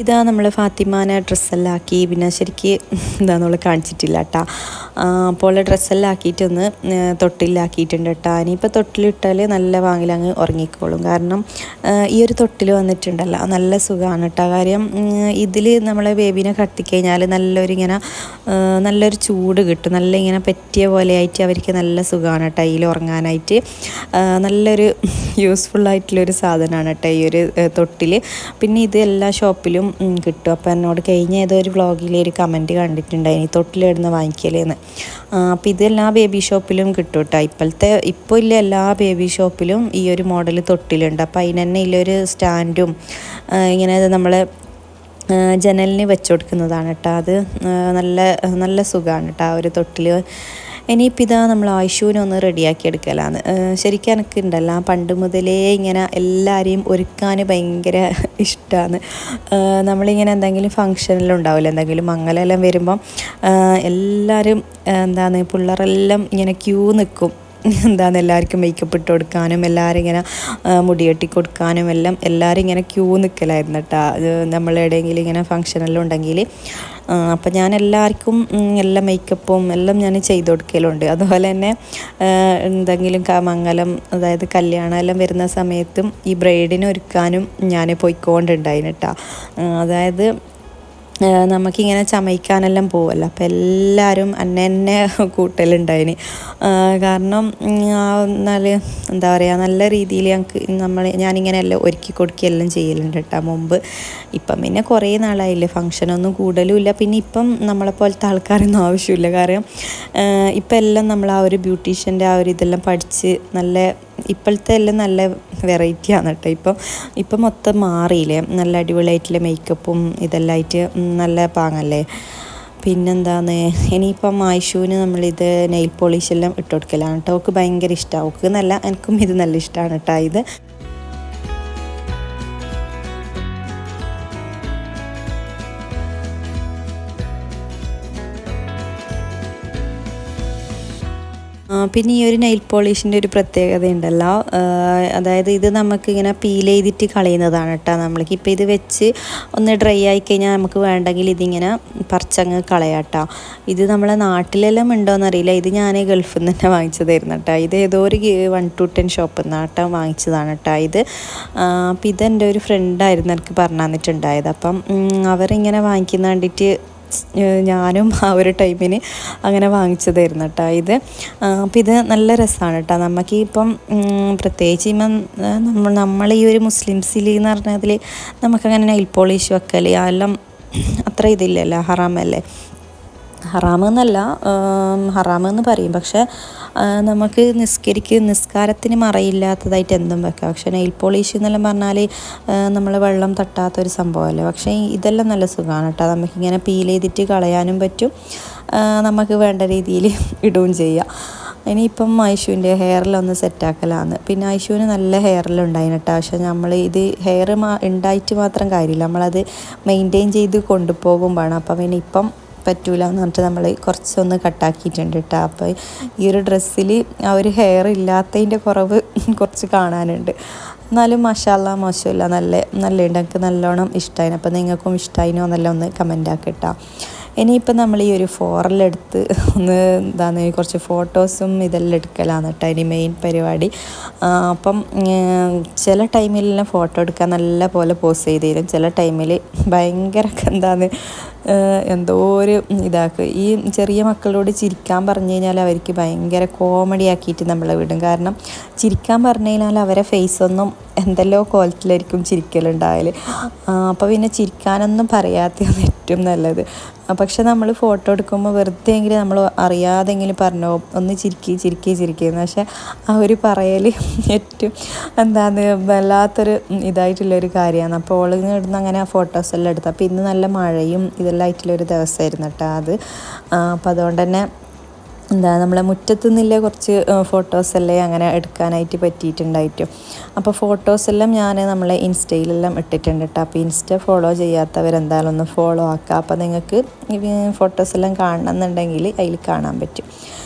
ഇതാ നമ്മൾ ഫാത്തിമാനെ ഡ്രസ്സെല്ലാം ആക്കി. പിന്നെ ശരിക്ക് എന്താണെന്നുള്ള കാണിച്ചിട്ടില്ല കേട്ടോ. അപ്പോൾ ഡ്രസ്സെല്ലാം ആക്കിയിട്ടൊന്ന് തൊട്ടിലാക്കിയിട്ടുണ്ട് കേട്ടോ. ഇനിയിപ്പോൾ തൊട്ടിലിട്ടാൽ നല്ല വാങ്ങിലങ്ങ് ഉറങ്ങിക്കോളും. കാരണം ഈ ഒരു തൊട്ടിൽ വന്നിട്ടുണ്ടല്ലോ നല്ല സുഖമാണ് കേട്ടോ. കാര്യം ഇതിൽ നമ്മളെ ബേബീനെ കത്തിക്കഴിഞ്ഞാൽ നല്ലൊരു ചൂട് കിട്ടും. നല്ല ഇങ്ങനെ പറ്റിയ പോലെ ആയിട്ട് അവർക്ക് നല്ല സുഖമാണ് കേട്ടോ ഇതിൽ ഉറങ്ങാനായിട്ട്. നല്ലൊരു യൂസ്ഫുള്ളായിട്ടുള്ളൊരു സാധനമാണ് കേട്ടോ ഈ ഒരു തൊട്ടിൽ. പിന്നെ ഇത് എല്ലാ ഷോപ്പിലും കിട്ടും. അപ്പോൾ എന്നോട് കഴിഞ്ഞ ഏതോ ഒരു വ്ളോഗിൽ ഒരു കമൻറ്റ് കണ്ടിട്ടുണ്ടായിനി തൊട്ടിലിടുന്ന വാങ്ങിക്കലേന്ന്. അപ്പോൾ ഇതെല്ലാ ബേബി ഷോപ്പിലും കിട്ടും കേട്ടോ. ഇപ്പോൾ ഇല്ല, എല്ലാ ബേബി ഷോപ്പിലും ഈ ഒരു മോഡൽ തൊട്ടിലുണ്ട്. അപ്പോൾ അതിന് തന്നെ ഇതിലൊരു സ്റ്റാൻഡും ഇങ്ങനെ നമ്മൾ ജനലിന് വെച്ച് കൊടുക്കുന്നതാണ് കേട്ടോ. അത് നല്ല സുഖമാണ് കേട്ടോ ആ ഒരു തൊട്ടിൽ. ഇനിയിപ്പോൾ ഇതാ നമ്മൾ ആയിഷൂനെ ഒന്ന് റെഡിയാക്കി എടുക്കലാണ്. ശരിക്കും എനിക്ക് ഉണ്ടല്ലോ പണ്ട് മുതലേ ഇങ്ങനെ എല്ലാവരെയും ഒരുക്കാൻ ഭയങ്കര ഇഷ്ടമാണ്. നമ്മളിങ്ങനെ എന്തെങ്കിലും ഫങ്ഷനെല്ലാം ഉണ്ടാവില്ല, എന്തെങ്കിലും മംഗലെല്ലാം വരുമ്പം എല്ലാവരും പിള്ളേരെല്ലാം ഇങ്ങനെ ക്യൂ നിൽക്കും. എല്ലാവർക്കും മേക്കപ്പ് ഇട്ട് കൊടുക്കാനും എല്ലാവരും ഇങ്ങനെ മുടി കെട്ടി കൊടുക്കാനും എല്ലാം എല്ലാവരും ഇങ്ങനെ ക്യൂ നിൽക്കലായിരുന്നു കേട്ടോ. നമ്മളെവിടെയെങ്കിലും ഇങ്ങനെ ഫങ്ഷനെല്ലാം ഉണ്ടെങ്കിൽ. അപ്പം ഞാൻ എല്ലാവർക്കും എല്ലാ മേക്കപ്പും എല്ലാം ഞാൻ ചെയ്ത് കൊടുക്കലുണ്ട്. അതുപോലെ തന്നെ എന്തെങ്കിലും മംഗലം, അതായത് കല്യാണം എല്ലാം വരുന്ന സമയത്തും ഈ ബ്രൈഡിനെ ഒരുക്കാനും ഞാൻ പോയിക്കൊണ്ടുണ്ടായിന് കേട്ടോ. അതായത് നമുക്കിങ്ങനെ ചമയ്ക്കാനെല്ലാം പോവല്ലോ. അപ്പോൾ എല്ലാവരും എന്നെ കൂട്ടലുണ്ടായിന്. കാരണം എന്താ പറയുക, നല്ല രീതിയിൽ ഞാനിങ്ങനെ എല്ലാം ഒരുക്കി കൊടുക്കുകയെല്ലാം ചെയ്യലുണ്ട് കേട്ടോ മുമ്പ്. ഇപ്പം പിന്നെ കുറേ നാളായില്ലേ, ഫങ്ഷനൊന്നും കൂടുതലുമില്ല. പിന്നെ ഇപ്പം നമ്മളെപ്പോലത്തെ ആൾക്കാരൊന്നും ആവശ്യമില്ല. കാരണം ഇപ്പം എല്ലാം നമ്മൾ ആ ഒരു ബ്യൂട്ടീഷ്യൻ്റെ ആ ഒരു ഇതെല്ലാം പഠിച്ച് ഇപ്പോഴത്തെ എല്ലാം നല്ല വെറൈറ്റിയാണ് കേട്ടോ. ഇപ്പം മൊത്തം മാറിയില്ലേ, നല്ല അടിപൊളിയായിട്ടുള്ള മേക്കപ്പും ഇതെല്ലാം ആയിട്ട് നല്ല പാങ്ങല്ലേ. പിന്നെന്താന്ന് ഇനിയിപ്പം ആയിഷൂന് നമ്മളിത് നെയിൽ പോളിഷെല്ലാം ഇട്ട് കൊടുക്കലാണ് കേട്ടോ. അവൾക്ക് ഭയങ്കര ഇഷ്ടമാണ്. അവൾക്ക് നല്ല, എനിക്കും ഇത് നല്ല ഇഷ്ടമാണ് കേട്ടോ ഇത്. പിന്നെ ഈ ഒരു നെയിൽ പോളിഷിൻ്റെ ഒരു പ്രത്യേകത ഉണ്ടല്ലോ, അതായത് ഇത് നമുക്കിങ്ങനെ പീൽ ചെയ്തിട്ട് കളയുന്നതാണ് കേട്ടോ. നമ്മൾക്കിപ്പോൾ ഇത് വെച്ച് ഒന്ന് ഡ്രൈ ആയിക്കഴിഞ്ഞാൽ നമുക്ക് വേണ്ടെങ്കിൽ ഇതിങ്ങനെ പറിച്ചങ്ങ് കളയാം കേട്ടോ. ഇത് നമ്മളെ നാട്ടിലെല്ലാം ഉണ്ടോയെന്നറിയില്ല. ഇത് ഞാൻ ഗൾഫിൽ നിന്ന് തന്നെ വാങ്ങിച്ചതായിരുന്നു കേട്ടോ. ഇത് ഏതോ ഒരു 1 to 10 ഷോപ്പിൽ നിന്നാട്ടോ വാങ്ങിച്ചതാണ് കേട്ടോ ഇത്. അപ്പം ഇതെൻ്റെ ഒരു ഫ്രണ്ടായിരുന്നു എനിക്ക് പറഞ്ഞു തന്നിട്ടുണ്ടായത്. അപ്പം അവരിങ്ങനെ വാങ്ങിക്കുന്ന കണ്ടിട്ട് ഞാനും ആ ഒരു ടൈമിന് അങ്ങനെ വാങ്ങിച്ചതായിരുന്നു കേട്ടോ ഇത്. അപ്പം ഇത് നല്ല രസമാണ് കേട്ടോ. നമുക്ക് ഇപ്പം പ്രത്യേകിച്ച് ഇപ്പം നമ്മൾ ഈ ഒരു മുസ്ലിംസിൽ എന്ന് പറഞ്ഞതിൽ നമുക്കങ്ങനെ നെയിൽ പോളിഷ് വെക്കൽ എല്ലാം അത്ര ഇതില്ലല്ലോ, ഹറാമല്ലേ. ഹറാമെന്നല്ല, ഹറാമെന്ന് പറയും. പക്ഷേ നമുക്ക് നിസ്കാരത്തിന് മറയില്ലാത്തതായിട്ട് എന്തും വെക്കാം. പക്ഷേ നെയിൽ പോളിഷ് എന്നെല്ലാം പറഞ്ഞാൽ നമ്മൾ വെള്ളം തട്ടാത്തൊരു സംഭവമല്ലേ. പക്ഷേ ഇതെല്ലാം നല്ല സുഖമാണ് കേട്ടോ. നമുക്കിങ്ങനെ പീൽ ചെയ്തിട്ട് കളയാനും പറ്റും, നമുക്ക് വേണ്ട രീതിയിൽ ഇടുകയും ചെയ്യാം. ഇനിയിപ്പം ഐഷുവിൻ്റെ ഹെയറിലൊന്ന് സെറ്റാക്കലാണ്. പിന്നെ ഐഷുവിന് നല്ല ഹെയറെല്ലാം ഉണ്ടായിന് കേട്ടോ. പക്ഷേ നമ്മൾ ഇത് ഹെയർ ഉണ്ടായിട്ട് മാത്രം കാര്യമില്ല, നമ്മളത് മെയിൻറ്റെയിൻ ചെയ്ത് കൊണ്ടുപോകുമ്പോഴാണ്. അപ്പം പിന്നെ ഇപ്പം പറ്റൂല എന്ന് പറഞ്ഞിട്ട് നമ്മൾ കുറച്ചൊന്ന് കട്ടാക്കിയിട്ടുണ്ട് കേട്ടോ. അപ്പോൾ ഈ ഒരു ഡ്രസ്സിൽ ആ ഒരു ഹെയർ ഇല്ലാത്തതിൻ്റെ കുറവ് കുറച്ച് കാണാനുണ്ട്. എന്നാലും മാഷാല്ലാ മോശമില്ല, നല്ല ഉണ്ട്. എനിക്ക് നല്ലോണം ഇഷ്ടമായിന്. അപ്പോൾ നിങ്ങൾക്കും ഇഷ്ടമായിനോ എന്നെല്ലാം ഒന്ന് കമൻ്റ് ആക്കിട്ടോ. ഇനിയിപ്പം നമ്മൾ ഈ ഒരു ഫോറലെടുത്ത് കുറച്ച് ഫോട്ടോസും ഇതെല്ലാം എടുക്കലാണ് കേട്ടോ ഇനി മെയിൻ പരിപാടി. അപ്പം ചില ടൈമിലെല്ലാം ഫോട്ടോ എടുക്കാൻ നല്ല പോലെ പോസ് ചെയ്ത് തരും. ചില ടൈമിൽ ഭയങ്കര എന്തോ ഒരു ഇതാക്കുക. ഈ ചെറിയ മക്കളോട് ചിരിക്കാൻ പറഞ്ഞു കഴിഞ്ഞാൽ അവർക്ക് ഭയങ്കര കോമഡി ആക്കിയിട്ട് നമ്മളെ വിടും. കാരണം ചിരിക്കാൻ പറഞ്ഞു കഴിഞ്ഞാൽ അവരെ ഫേസൊന്നും എന്തെല്ലോ കോലത്തിലായിരിക്കും ചിരിക്കലുണ്ടായാൽ. അപ്പോൾ പിന്നെ ചിരിക്കാനൊന്നും പറയാത്തതാണ് ഏറ്റവും നല്ലത്. പക്ഷെ നമ്മൾ ഫോട്ടോ എടുക്കുമ്പോൾ വെറുതെ എങ്കിലും നമ്മൾ അറിയാതെങ്കിലും പറഞ്ഞോ ഒന്ന് ചിരിക്കുന്നു. പക്ഷെ ആ ഒരു പറയൽ ഏറ്റവും വല്ലാത്തൊരു ഇതായിട്ടുള്ളൊരു കാര്യമാണ്. അപ്പോൾ ഓളിന്ന് ഇടുന്ന അങ്ങനെ ഫോട്ടോസെല്ലാം എടുത്തു. അപ്പോൾ ഇന്ന് നല്ല മഴയും ഇതെല്ലാം ആയിട്ടുള്ളൊരു ദിവസമായിരുന്നു കേട്ടോ അത്. അപ്പോൾ അതുകൊണ്ട് തന്നെ നമ്മളെ മുറ്റത്തു നിന്നില്ലേ കുറച്ച് ഫോട്ടോസെല്ലാം അങ്ങനെ എടുക്കാനായിട്ട് പറ്റിയിട്ടുണ്ടായിട്ടു. അപ്പോൾ ഫോട്ടോസെല്ലാം ഞാൻ നമ്മളെ ഇൻസ്റ്റയിലെല്ലാം ഇട്ടിട്ടുണ്ട് കേട്ടോ. അപ്പോൾ ഇൻസ്റ്റ ഫോളോ ചെയ്യാത്തവരെന്തായാലും ഒന്ന് ഫോളോ ആക്കുക. അപ്പോൾ നിങ്ങൾക്ക് ഫോട്ടോസെല്ലാം കാണണമെന്നുണ്ടെങ്കിൽ അതിൽ കാണാൻ പറ്റും.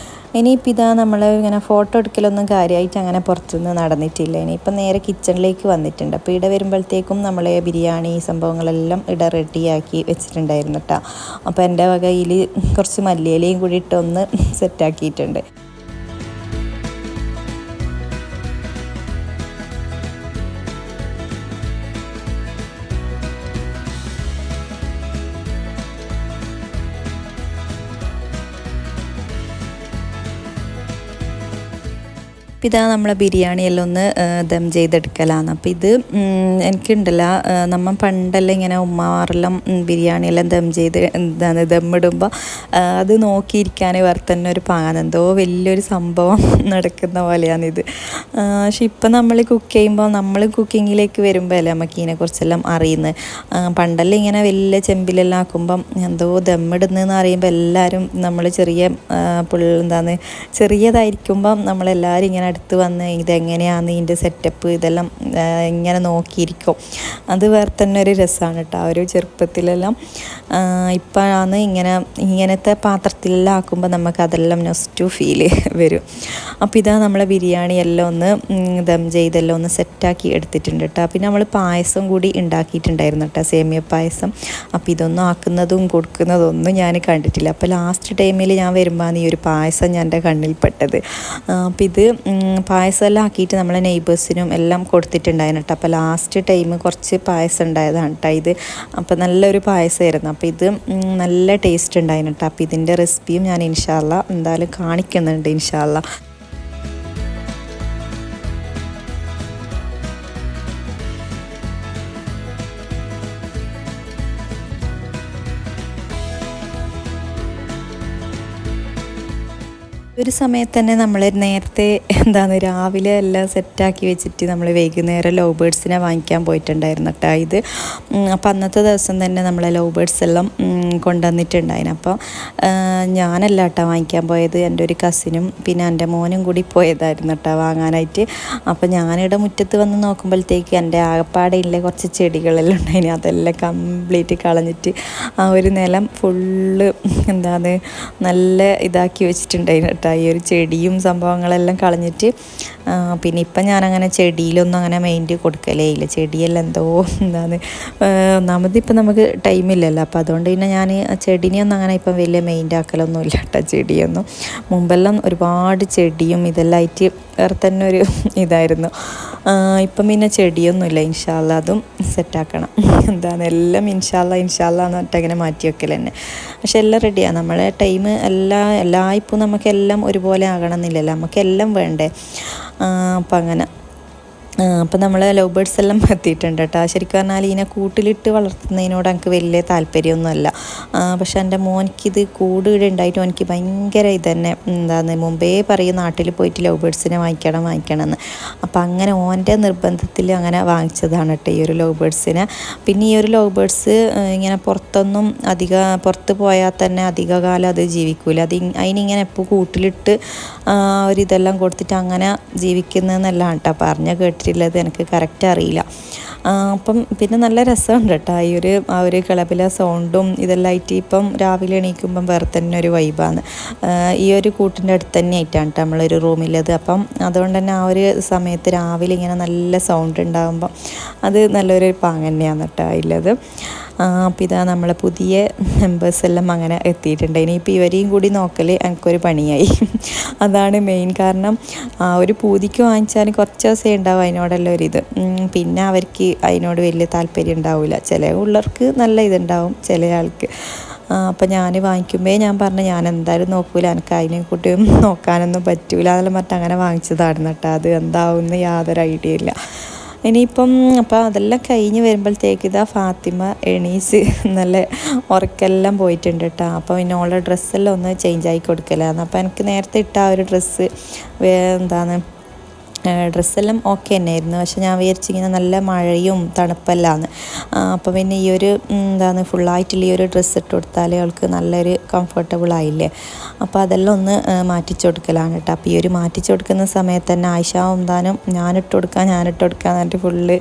ഇനിയിപ്പോൾ ഇതാ നമ്മൾ ഇങ്ങനെ ഫോട്ടോ എടുക്കലൊന്നും കാര്യമായിട്ട് അങ്ങനെ പുറത്തുനിന്ന് നടന്നിട്ടില്ല. ഇനിയിപ്പം നേരെ കിച്ചണിലേക്ക് വന്നിട്ടുണ്ട്. അപ്പോൾ ഇവിടെ വരുമ്പോഴത്തേക്കും നമ്മൾ ബിരിയാണി സംഭവങ്ങളെല്ലാം ഇവിടെ റെഡിയാക്കി വെച്ചിട്ടുണ്ടായിരുന്നു കേട്ടോ. അപ്പോൾ എൻ്റെ വകയിൽ കുറച്ച് മല്ലിയിലയും കൂടി ഇട്ടൊന്ന് സെറ്റാക്കിയിട്ടുണ്ട്. അപ്പോൾ ഇതാ നമ്മളെ ബിരിയാണിയെല്ലാം ഒന്ന് ദം ചെയ്തെടുക്കലാണ്. അപ്പോൾ ഇത് എനിക്കുണ്ടല്ല നമ്മൾ പണ്ടെല്ലാം ഇങ്ങനെ ഉമ്മമാരെല്ലാം ബിരിയാണിയെല്ലാം ദം ചെയ്ത് ദമ്മിടുമ്പോൾ അത് നോക്കിയിരിക്കാൻ വേറെ തന്നെ ഒരു എന്തോ വലിയൊരു സംഭവം നടക്കുന്ന പോലെയാണിത്. പക്ഷെ ഇപ്പം നമ്മൾ കുക്ക് ചെയ്യുമ്പോൾ നമ്മൾ കുക്കിങ്ങിലേക്ക് വരുമ്പോൾ അല്ലേ നമുക്ക് ഇതിനെക്കുറിച്ചെല്ലാം അറിയുന്നത്. പണ്ടെല്ലാം ഇങ്ങനെ വലിയ ചെമ്പിലെല്ലാം ആക്കുമ്പം എന്തോ ദമ്മിടുന്നതെന്ന് അറിയുമ്പോൾ എല്ലാവരും നമ്മൾ ചെറിയതായിരിക്കുമ്പം നമ്മളെല്ലാവരും ഇങ്ങനെ അടുത്ത് വന്ന് ഇതെങ്ങനെയാണ് ഇതിൻ്റെ സെറ്റപ്പ് ഇതെല്ലാം ഇങ്ങനെ നോക്കിയിരിക്കും. അത് വേറെ തന്നെ ഒരു രസമാണ് കേട്ടോ. ആ ഒരു ചെറുപ്പത്തിലെല്ലാം. ഇപ്പോഴാണ് ഇങ്ങനത്തെ പാത്രത്തിലെല്ലാം ആക്കുമ്പോൾ നമുക്കതെല്ലാം നെക്സ്റ്റ് ഫീൽ വരും. അപ്പോൾ ഇതാ നമ്മളെ ബിരിയാണി എല്ലാം ഒന്ന് ദം ചെയ്തെല്ലാം ഒന്ന് സെറ്റാക്കി എടുത്തിട്ടുണ്ട് കേട്ടോ. പിന്നെ നമ്മൾ പായസം കൂടി ഉണ്ടാക്കിയിട്ടുണ്ടായിരുന്നു കേട്ടോ, സേമിയ പായസം. അപ്പോൾ ഇതൊന്നും ആക്കുന്നതും കൊടുക്കുന്നതൊന്നും ഞാൻ കണ്ടിട്ടില്ല. അപ്പോൾ ലാസ്റ്റ് ടൈമിൽ ഞാൻ വരുമ്പോൾ ഈ ഒരു പായസം ഞാൻ എൻ്റെ കണ്ണിൽപ്പെട്ടത്. അപ്പോൾ ഇത് പായസമെല്ലാം ആക്കിയിട്ട് നമ്മളെ നെയ്ബേഴ്സിനും എല്ലാം കൊടുത്തിട്ടുണ്ടായിരുന്നു കേട്ടോ. അപ്പോൾ ലാസ്റ്റ് ടൈം കുറച്ച് പായസം ഉണ്ടായതാണ് കേട്ടോ ഇത്. അപ്പോൾ നല്ലൊരു പായസമായിരുന്നു. അപ്പോൾ ഇത് നല്ല ടേസ്റ്റ് ഉണ്ടായിരുന്നു കേട്ടോ. അപ്പോൾ ഇതിൻ്റെ റെസിപ്പിയും ഞാൻ ഇൻഷാ അല്ലാ എന്തായാലും കാണിക്കുന്നുണ്ട് ഇൻഷാ അല്ലാ. ഒരു സമയത്ത് തന്നെ നമ്മൾ നേരത്തെ രാവിലെ എല്ലാം സെറ്റാക്കി വെച്ചിട്ട് നമ്മൾ വൈകുന്നേരം ലവ് ബേർഡ്സിനെ വാങ്ങിക്കാൻ പോയിട്ടുണ്ടായിരുന്നു കേട്ടോ ഇത്. അപ്പോൾ അന്നത്തെ ദിവസം തന്നെ നമ്മളെ ലവ് ബേർഡ്സ് എല്ലാം കൊണ്ടുവന്നിട്ടുണ്ടായിരുന്നു. അപ്പോൾ ഞാനല്ല കേട്ടോ വാങ്ങിക്കാൻ പോയത്, എൻ്റെ ഒരു കസിനും പിന്നെ എൻ്റെ മോനും കൂടി പോയതായിരുന്നു കേട്ടോ വാങ്ങാനായിട്ട്. അപ്പോൾ ഞാനിവിടെ മുറ്റത്ത് വന്ന് നോക്കുമ്പോഴത്തേക്ക് എൻ്റെ ആകപ്പാടയിലെ കുറച്ച് ചെടികളെല്ലാം ഉണ്ടായിന്. അതെല്ലാം കംപ്ലീറ്റ് കളഞ്ഞിട്ട് ആ ഒരു നിലം ഫുള്ള് നല്ല ഇതാക്കി വെച്ചിട്ടുണ്ടായിരുന്നു കേട്ടോ. ഈ ഒരു ചെടിയും സംഭവങ്ങളെല്ലാം കളഞ്ഞിട്ട് പിന്നെ ഇപ്പം ഞാനങ്ങനെ ചെടിയിലൊന്നും അങ്ങനെ മൈൻഡ് കൊടുക്കലേ ഇല്ല. ചെടിയെല്ലാം എന്തോ ഒന്നാമതിപ്പം നമുക്ക് ടൈമില്ലല്ലോ. അപ്പോൾ അതുകൊണ്ട് പിന്നെ ഞാൻ ചെടീനെയൊന്നും അങ്ങനെ ഇപ്പം വലിയ മൈൻഡ് ആക്കലൊന്നും ഇല്ല കേട്ടോ. ചെടിയൊന്നും മുമ്പെല്ലാം ഒരുപാട് ചെടിയും ഇതെല്ലാം ആയിട്ട് വേറെ തന്നെ ഒരു ഇതായിരുന്നു. ഇപ്പം പിന്നെ ചെടിയൊന്നുമില്ല. ഇൻഷാ അല്ലാ അതും സെറ്റാക്കണം. എല്ലാം ഇൻഷാ അല്ലാ എന്ന് പറഞ്ഞിട്ട് അങ്ങനെ മാറ്റി വെക്കൽ തന്നെ. പക്ഷെ എല്ലാം റെഡിയാണ്. നമ്മളെ ടൈം എല്ലായ്പ്പോൾ നമുക്കെല്ലാം ഒരുപോലെ ആകണമെന്നില്ലല്ലോ, നമുക്കെല്ലാം വേണ്ടേ. അപ്പം അങ്ങനെ അപ്പോൾ നമ്മൾ ലവ് ബേർഡ്സ് എല്ലാം എത്തിയിട്ടുണ്ട് കേട്ടോ. ശരിക്കും പറഞ്ഞാൽ ഇതിനെ കൂട്ടിലിട്ട് വളർത്തുന്നതിനോട് എനിക്ക് വലിയ താല്പര്യമൊന്നുമല്ല. പക്ഷെ എൻ്റെ മോനിക്കിത് കൂട് ഇവിടെ ഉണ്ടായിട്ട് എനിക്ക് ഭയങ്കര ഇതന്നെ മുമ്പേ പറയും നാട്ടിൽ പോയിട്ട് ലവ് ബേർഡ്സിനെ വാങ്ങിക്കണം എന്ന്. അപ്പോൾ അങ്ങനെ ഓൻ്റെ നിർബന്ധത്തിൽ അങ്ങനെ വാങ്ങിച്ചതാണ് കേട്ടോ ഈ ഒരു ലവ് ബേർഡ്സിനെ. പിന്നെ ഈ ഒരു ലവ് ബേർഡ്സ് ഇങ്ങനെ പുറത്ത് പോയാൽ തന്നെ അധിക കാലം അത് ജീവിക്കൂല. അതിനിങ്ങനെ എപ്പോൾ കൂട്ടിലിട്ട് ഒരിതെല്ലാം കൊടുത്തിട്ട് അങ്ങനെ ജീവിക്കുന്നതെന്നല്ല കേട്ടോ പറഞ്ഞ കേട്ടിട്ടുള്ളത്. എനിക്ക് കറക്റ്റ് അറിയില്ല. അപ്പം പിന്നെ നല്ല രസമുണ്ട് കേട്ടോ ആ ഒരു കിളപ്പിലെ സൗണ്ടും ഇതെല്ലാം ആയിട്ട്. ഇപ്പം രാവിലെ എണീക്കുമ്പം വേറെ തന്നെ ഒരു വൈബാണ്. ഈ ഒരു കൂട്ടിൻ്റെ അടുത്ത് തന്നെ ആയിട്ടാണ് കേട്ടോ നമ്മളൊരു റൂമിലത്. അപ്പം അതുകൊണ്ട് തന്നെ ആ ഒരു സമയത്ത് രാവിലെ ഇങ്ങനെ നല്ല സൗണ്ട് ഉണ്ടാകുമ്പം അത് നല്ലൊരു പാങ്ങ് തന്നെയാണ് കേട്ടോ ഉള്ളത്. അപ്പോൾ ഇതാ നമ്മളെ പുതിയ മെമ്പേഴ്സ് എല്ലാം അങ്ങനെ എത്തിയിട്ടുണ്ട്. ഇനിയിപ്പോൾ ഇവരെയും കൂടി നോക്കൽ എനിക്കൊരു പണിയായി. അതാണ് മെയിൻ. കാരണം ഒരു പൂതിക്ക് വാങ്ങിച്ചാൽ കുറച്ച് ദിവസമേ ഉണ്ടാവും അതിനോടെല്ലാം ഒരിത്. പിന്നെ അവർക്ക് അതിനോട് വലിയ താല്പര്യം ഉണ്ടാവില്ല. ചില ഉള്ളവർക്ക് നല്ല ഇതുണ്ടാവും, ചില ആൾക്ക്. അപ്പോൾ ഞാൻ വാങ്ങിക്കുമ്പോൾ ഞാൻ പറഞ്ഞു ഞാൻ എന്തായാലും നോക്കൂല, എനിക്ക് അതിനെ കൂട്ടി നോക്കാനൊന്നും പറ്റൂല അതെല്ലാം പറഞ്ഞിട്ട് അങ്ങനെ വാങ്ങിച്ചതാണ് കേട്ടോ. അത് എന്താവുമെന്ന് യാതൊരു ഐഡിയ ഇല്ല. ഇനിയിപ്പം അപ്പോൾ അതെല്ലാം കഴിഞ്ഞ് വരുമ്പോഴത്തേക്ക് ഇതാ ഫാത്തിമ എണീസ് നല്ല ഉറക്കെല്ലാം പോയിട്ടുണ്ട് കേട്ടോ. അപ്പോൾ പിന്നെ ഓളുടെ ഡ്രസ്സെല്ലാം ഒന്ന് ചേഞ്ച് ആക്കി കൊടുക്കലായിരുന്നു. അപ്പോൾ എനിക്ക് നേരത്തെ ഇട്ട ആ ഒരു ഡ്രസ്സ് ഡ്രസ്സെല്ലാം ഓക്കെ തന്നെയായിരുന്നു. പക്ഷെ ഞാൻ വിചാരിച്ചിങ്ങനെ നല്ല മഴയും തണുപ്പെല്ലാന്ന്. അപ്പോൾ പിന്നെ ഈ ഒരു ഫുള്ളായിട്ടുള്ള ഈ ഒരു ഡ്രസ്സ് ഇട്ട് കൊടുത്താൽ അവൾക്ക് നല്ലൊരു കംഫർട്ടബിൾ ആയില്ലേ. അപ്പോൾ അതെല്ലാം ഒന്ന് മാറ്റിച്ചു കൊടുക്കലാണ് കേട്ടോ. അപ്പോൾ ഈ ഒരു മാറ്റിച്ചു കൊടുക്കുന്ന സമയത്ത് തന്നെ ആയിഷ ഹംദാനും ഞാനിട്ട് കൊടുക്കാൻ എന്നിട്ട് ഫുള്ള്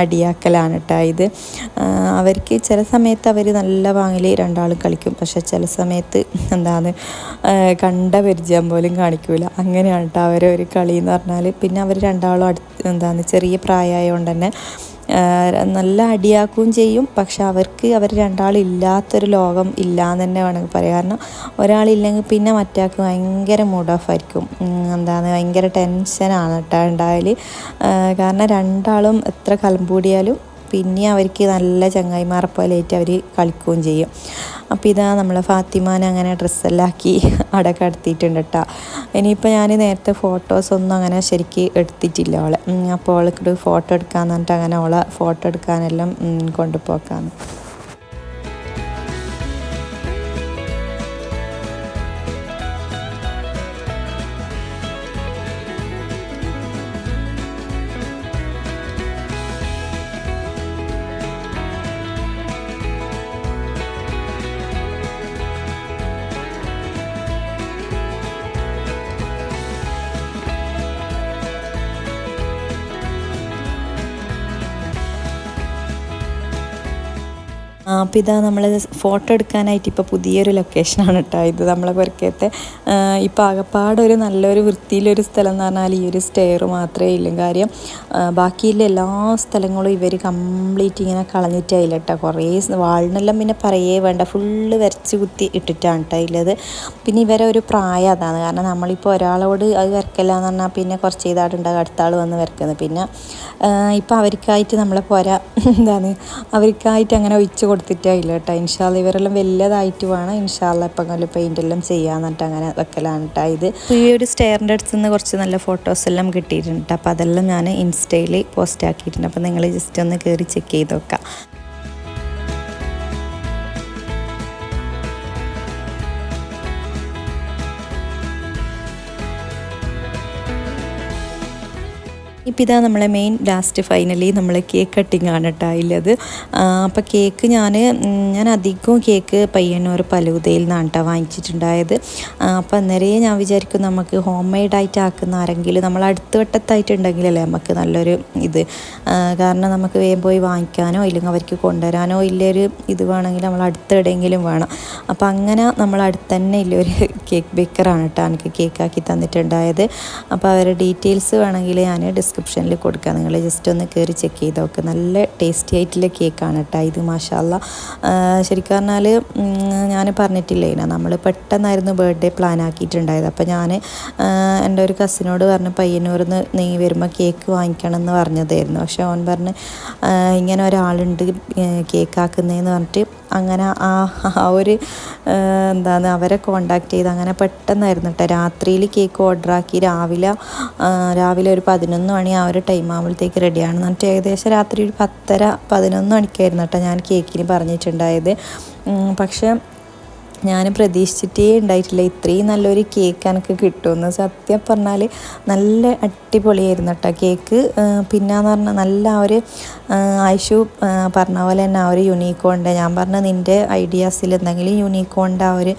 അടിയാക്കലാണ് കേട്ടോ. ഇത് അവർക്ക് ചില സമയത്ത് അവർ നല്ല വാങ്ങൽ രണ്ടാളും കളിക്കും. പക്ഷെ ചില സമയത്ത് കണ്ട പരിചയം പോലും കാണിക്കൂല. അങ്ങനെയാണ് കേട്ടോ അവരെ ഒരു കളി എന്ന് പറഞ്ഞാൽ. പിന്നെ അവർ രണ്ടാളും ചെറിയ പ്രായമായതുകൊണ്ട് തന്നെ നല്ല അടിയാക്കുകയും ചെയ്യും. പക്ഷെ അവർ രണ്ടാളും ഇല്ലാത്തൊരു ലോകം ഇല്ലയെന്ന് തന്നെ വേണമെങ്കിൽ പറയാം. കാരണം ഒരാളില്ലെങ്കിൽ പിന്നെ മറ്റാൾക്ക് ഭയങ്കര മൂഡ് ഓഫ് ആയിരിക്കും. ഭയങ്കര ടെൻഷനാണ് കേട്ടോ ഉണ്ടായാൽ. കാരണം രണ്ടാളും എത്ര കലമ്പൂടിയാലും പിന്നെ അവർക്ക് നല്ല ചങ്ങായിമാരെ പോലെയായിട്ട് അവർ കളിക്കുകയും ചെയ്യും. അപ്പോൾ ഇതാ നമ്മൾ ഫാത്തിമാനെ അങ്ങനെ ഡ്രസ്സെല്ലാം ആക്കി അവിടെ കടത്തിയിട്ടുണ്ട് കേട്ടോ. ഇനിയിപ്പോൾ ഞാൻ നേരത്തെ ഫോട്ടോസൊന്നും അങ്ങനെ ശരിക്ക് എടുത്തിട്ടില്ല അവളെ. അപ്പോൾ അവൾക്ക് ഫോട്ടോ എടുക്കാമെന്ന് പറഞ്ഞിട്ട് അങ്ങനെ അവളെ ഫോട്ടോ എടുക്കാനെല്ലാം കൊണ്ടുപോക്കാന്ന്. അപ്പോൾ ഇതാ നമ്മൾ ഫോട്ടോ എടുക്കാനായിട്ട് ഇപ്പോൾ പുതിയൊരു ലൊക്കേഷനാണ് കേട്ടോ. ഇത് നമ്മളെ പുരക്കത്തെ ഇപ്പോൾ ആകപ്പാടൊരു നല്ലൊരു വൃത്തിയിലൊരു സ്ഥലം എന്ന് പറഞ്ഞാൽ ഈ ഒരു സ്റ്റെയർ മാത്രമേ ഇല്ല. കാര്യം ബാക്കിയുള്ള എല്ലാ സ്ഥലങ്ങളും ഇവർ കംപ്ലീറ്റ് ഇങ്ങനെ കളഞ്ഞിട്ടായില്ല കേട്ടോ. കുറേ വാളിനെല്ലാം പിന്നെ പറയേ വേണ്ട, ഫുള്ള് വരച്ച് കുത്തി ഇട്ടിട്ടാണ് കേട്ടോ ഉള്ളത്. പിന്നെ ഇവരെ ഒരു പ്രായം അതാണ്. കാരണം നമ്മളിപ്പോൾ ഒരാളോട് അത് വരക്കല്ല എന്ന് പറഞ്ഞാൽ പിന്നെ കുറച്ച് ചെയ്തായിട്ടുണ്ടാകും അടുത്ത ആൾ വന്ന് വരക്കുന്നത്. പിന്നെ ഇപ്പോൾ അവർക്കായിട്ട് നമ്മളെ പോരാ അവർക്കായിട്ട് അങ്ങനെ ഒഴിച്ച് കൊടുത്തിട്ടില്ല കേട്ടോ. ഇൻഷാല്ല ഇവരെല്ലാം വലിയതായിട്ട് വേണം ഇൻഷാല്ല ഇപ്പം നല്ല പെയിൻ്റെല്ലാം ചെയ്യാന്നിട്ട് അങ്ങനെ വെക്കലാണ് കേട്ടോ. ഇത് ഈ ഒരു സ്റ്റെയറിൻ്റെ അടുത്ത് നിന്ന് കുറച്ച് നല്ല ഫോട്ടോസ് എല്ലാം കിട്ടിയിട്ടുണ്ട്. അപ്പോൾ അതെല്ലാം ഞാൻ ഇൻസ്റ്റയിൽ പോസ്റ്റ് ആക്കിയിട്ടുണ്ട്. അപ്പോൾ നിങ്ങൾ ജസ്റ്റ് ഒന്ന് കയറി ചെക്ക് ചെയ്ത് നോക്കാം. ഇപ്പോൾ ഇതാ നമ്മളെ മെയിൻ ലാസ്റ്റ് ഫൈനലി നമ്മൾ കേക്ക് കട്ടിങ് ആണ് കേട്ടോ ഉള്ളത്. അപ്പോൾ കേക്ക് ഞാൻ അധികവും കേക്ക് പയ്യന്നൂർ പലൂതയിൽ നിന്നാണ് കേട്ടോ വാങ്ങിച്ചിട്ടുണ്ടായത്. അപ്പോൾ അന്നേരം ഞാൻ വിചാരിക്കും നമുക്ക് ഹോം മെയ്ഡായിട്ട് ആക്കുന്ന ആരെങ്കിലും നമ്മൾ അടുത്ത വട്ടത്തായിട്ടുണ്ടെങ്കിലല്ലേ നമുക്ക് നല്ലൊരു ഇത്. കാരണം നമുക്ക് വേഗം പോയി വാങ്ങിക്കാനോ ഇല്ലെങ്കിൽ അവർക്ക് കൊണ്ടുവരാനോ ഇല്ലൊരു ഇത് വേണമെങ്കിൽ നമ്മൾ അടുത്തെവിടെയെങ്കിലും വേണം. അപ്പോൾ അങ്ങനെ നമ്മൾ അടുത്ത് തന്നെ ഇല്ലൊരു കേക്ക് ബേക്കറാണ് കേട്ടോ എനിക്ക് കേക്കാക്കി തന്നിട്ടുണ്ടായത്. അപ്പോൾ അവരുടെ ഡീറ്റെയിൽസ് വേണമെങ്കിൽ ഞാൻ ഡിസ്ക്രിപ്ഷനിൽ കൊടുക്കാം. നിങ്ങൾ ജസ്റ്റ് ഒന്ന് കയറി ചെക്ക് ചെയ്ത് നോക്കുക. നല്ല ടേസ്റ്റി ആയിട്ടുള്ള കേക്കാണ് കേട്ടോ ഇത്. മാഷാല്ല ശരിക്കും പറഞ്ഞാൽ ഞാൻ പറഞ്ഞിട്ടില്ലേ നമ്മൾ പെട്ടെന്നായിരുന്നു ബർത്ത്ഡേ പ്ലാൻ ആക്കിയിട്ടുണ്ടായത്. അപ്പോൾ ഞാൻ എൻ്റെ ഒരു കസിനോട് പറഞ്ഞ് പയ്യന്നൂരിൽ നിന്ന് നീ വരുമ്പോൾ കേക്ക് വാങ്ങിക്കണം എന്ന് പറഞ്ഞതായിരുന്നു. പക്ഷെ അവൻ പറഞ്ഞ് ഇങ്ങനെ ഒരാളുണ്ട് കേക്കാക്കുന്നതെന്ന് പറഞ്ഞിട്ട് അങ്ങനെ ആ ഒരു അവരെ കോണ്ടാക്ട് ചെയ്ത് അങ്ങനെ പെട്ടെന്നായിരുന്നു കേട്ടോ. രാത്രിയിൽ കേക്ക് ഓർഡറാക്കി രാവിലെ ഒരു 11 മണി ആ ഒരു ടൈം ആകുമ്പോഴത്തേക്ക് റെഡിയാണെന്ന് പറഞ്ഞിട്ട് ഏകദേശം രാത്രി ഒരു 10:30-11 മണിക്കായിരുന്നു കേട്ടോ ഞാൻ കേക്കിന് പറഞ്ഞിട്ടുണ്ടായത്. പക്ഷേ ഞാൻ പ്രതീക്ഷിച്ചിട്ടേ ഉണ്ടായിട്ടില്ല ഇത്രയും നല്ലൊരു കേക്ക് എനിക്ക് കിട്ടുമെന്ന്. സത്യം പറഞ്ഞാൽ നല്ല അടിപൊളിയായിരുന്നു കേട്ടോ കേക്ക്. പിന്നെയെന്ന് പറഞ്ഞാൽ നല്ല ആ ഒരു ആയിഷു പറഞ്ഞ പോലെ തന്നെ ആ ഒരു യൂണിക്കോണിൻ്റെ ഞാൻ പറഞ്ഞ നിൻ്റെ ഐഡിയാസിൽ എന്തെങ്കിലും യൂണിക്കോണിൻ്റെ ആ ഒരു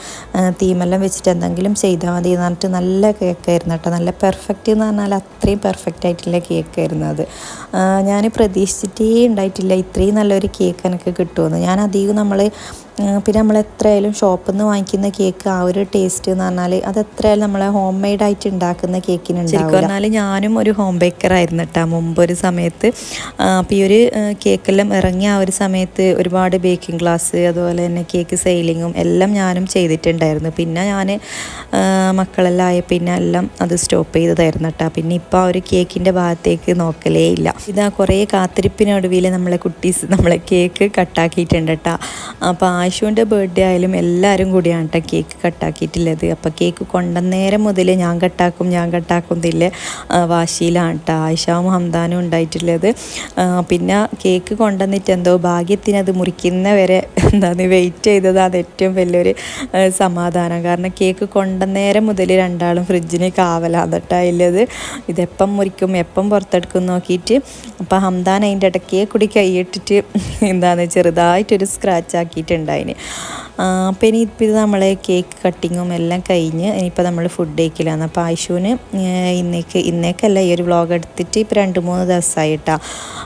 തീമെല്ലാം വെച്ചിട്ട് എന്തെങ്കിലും ചെയ്താൽ മതി എന്ന് പറഞ്ഞിട്ട് നല്ല കേക്കായിരുന്നു കേട്ടോ. നല്ല പെർഫെക്റ്റ് എന്ന് പറഞ്ഞാൽ അത്രയും പെർഫെക്റ്റ് ആയിട്ടുള്ള കേക്കായിരുന്നു അത്. ഞാൻ പ്രതീക്ഷിച്ചിട്ടേ ഉണ്ടായിട്ടില്ല ഇത്രയും നല്ലൊരു കേക്ക് എനിക്ക് കിട്ടുമെന്ന്. ഞാൻ അധികം നമ്മൾ പിന്നെ നമ്മൾ എത്രയായാലും ഷോപ്പിൽ നിന്ന് വാങ്ങിക്കുന്ന കേക്ക് ആ ഒരു ടേസ്റ്റ് എന്ന് പറഞ്ഞാൽ അത് എത്രയായാലും നമ്മളെ ഹോം മെയ്ഡ് ആയിട്ട് ഉണ്ടാക്കുന്ന കേക്കിന് ശരിക്കും പറഞ്ഞാൽ ഞാനും ഒരു ഹോം ബേക്കർ ആയിരുന്നു കേട്ടോ മുമ്പ് ഒരു സമയത്ത്. അപ്പോൾ ഈ ഒരു കേക്കെല്ലാം ഇറങ്ങിയ ആ ഒരു സമയത്ത് ഒരുപാട് ബേക്കിംഗ് ക്ലാസ് അതുപോലെ തന്നെ കേക്ക് സെയിലിങ്ങും എല്ലാം ഞാനും ചെയ്തിട്ടുണ്ടായിരുന്നു. പിന്നെ ഞാൻ മക്കളെല്ലാം ആയ പിന്നെ എല്ലാം അത് സ്റ്റോപ്പ് ചെയ്തതായിരുന്നു കേട്ടോ. പിന്നെ ഇപ്പോൾ ആ ഒരു കേക്കിൻ്റെ ഭാഗത്തേക്ക് നോക്കലേ ഇല്ല. ഇതാ കുറേ കാത്തിരിപ്പിനൊടുവിൽ നമ്മളെ കുട്ടീസ് നമ്മളെ കേക്ക് കട്ടാക്കിയിട്ടുണ്ട് കേട്ടോ. അപ്പോൾ ആയിഷുവിൻ്റെ ബർത്ത്ഡേ ആയാലും എല്ലാവരും കൂടിയാണ് കേട്ടോ കേക്ക് കട്ടാക്കിയിട്ടുള്ളത്. അപ്പോൾ കേക്ക് കൊണ്ടുവന്നേരം മുതൽ ഞാൻ കട്ടാക്കും എന്നില്ല വാശിയിലാണ് കേട്ടോ ആയിഷാവും ഹംദാനും ഉണ്ടായിട്ടുള്ളത്. പിന്നെ കേക്ക് കൊണ്ടുവന്നിട്ട് എന്തോ ഭാഗ്യത്തിന് അത് മുറിക്കുന്നവരെ വെയിറ്റ് ചെയ്തതാണ് ഏറ്റവും വലിയൊരു സമാധാനം. കാരണം കേക്ക് കൊണ്ടുവന്നേരം മുതൽ രണ്ടാളും ഫ്രിഡ്ജിന് കാവലാണ് കേട്ടോ ഉള്ളത്. ഇതെപ്പം മുറിക്കും എപ്പം പുറത്തെടുക്കും നോക്കിയിട്ട്. അപ്പോൾ ഹംദാൻ അതിൻ്റെ ഇടയ്ക്ക് കൂടി കൈയിട്ടിട്ട് ചെറുതായിട്ടൊരു സ്ക്രാച്ച് ആക്കിയിട്ടുണ്ടായിന്. അപ്പോൾ ഇനിയിപ്പോൾ ഇത് നമ്മളെ കേക്ക് കട്ടിങ്ങും എല്ലാം കഴിഞ്ഞ് ഇനിയിപ്പോൾ നമ്മൾ ഫുഡ് കഴിക്കലാണ്. അപ്പോൾ ആയിഷുവിന് ഇന്നേക്കല്ല ഈ ഒരു വ്ളോഗ് എടുത്തിട്ട് ഇപ്പോൾ 2-3 ദിവസമായി കേട്ടോ.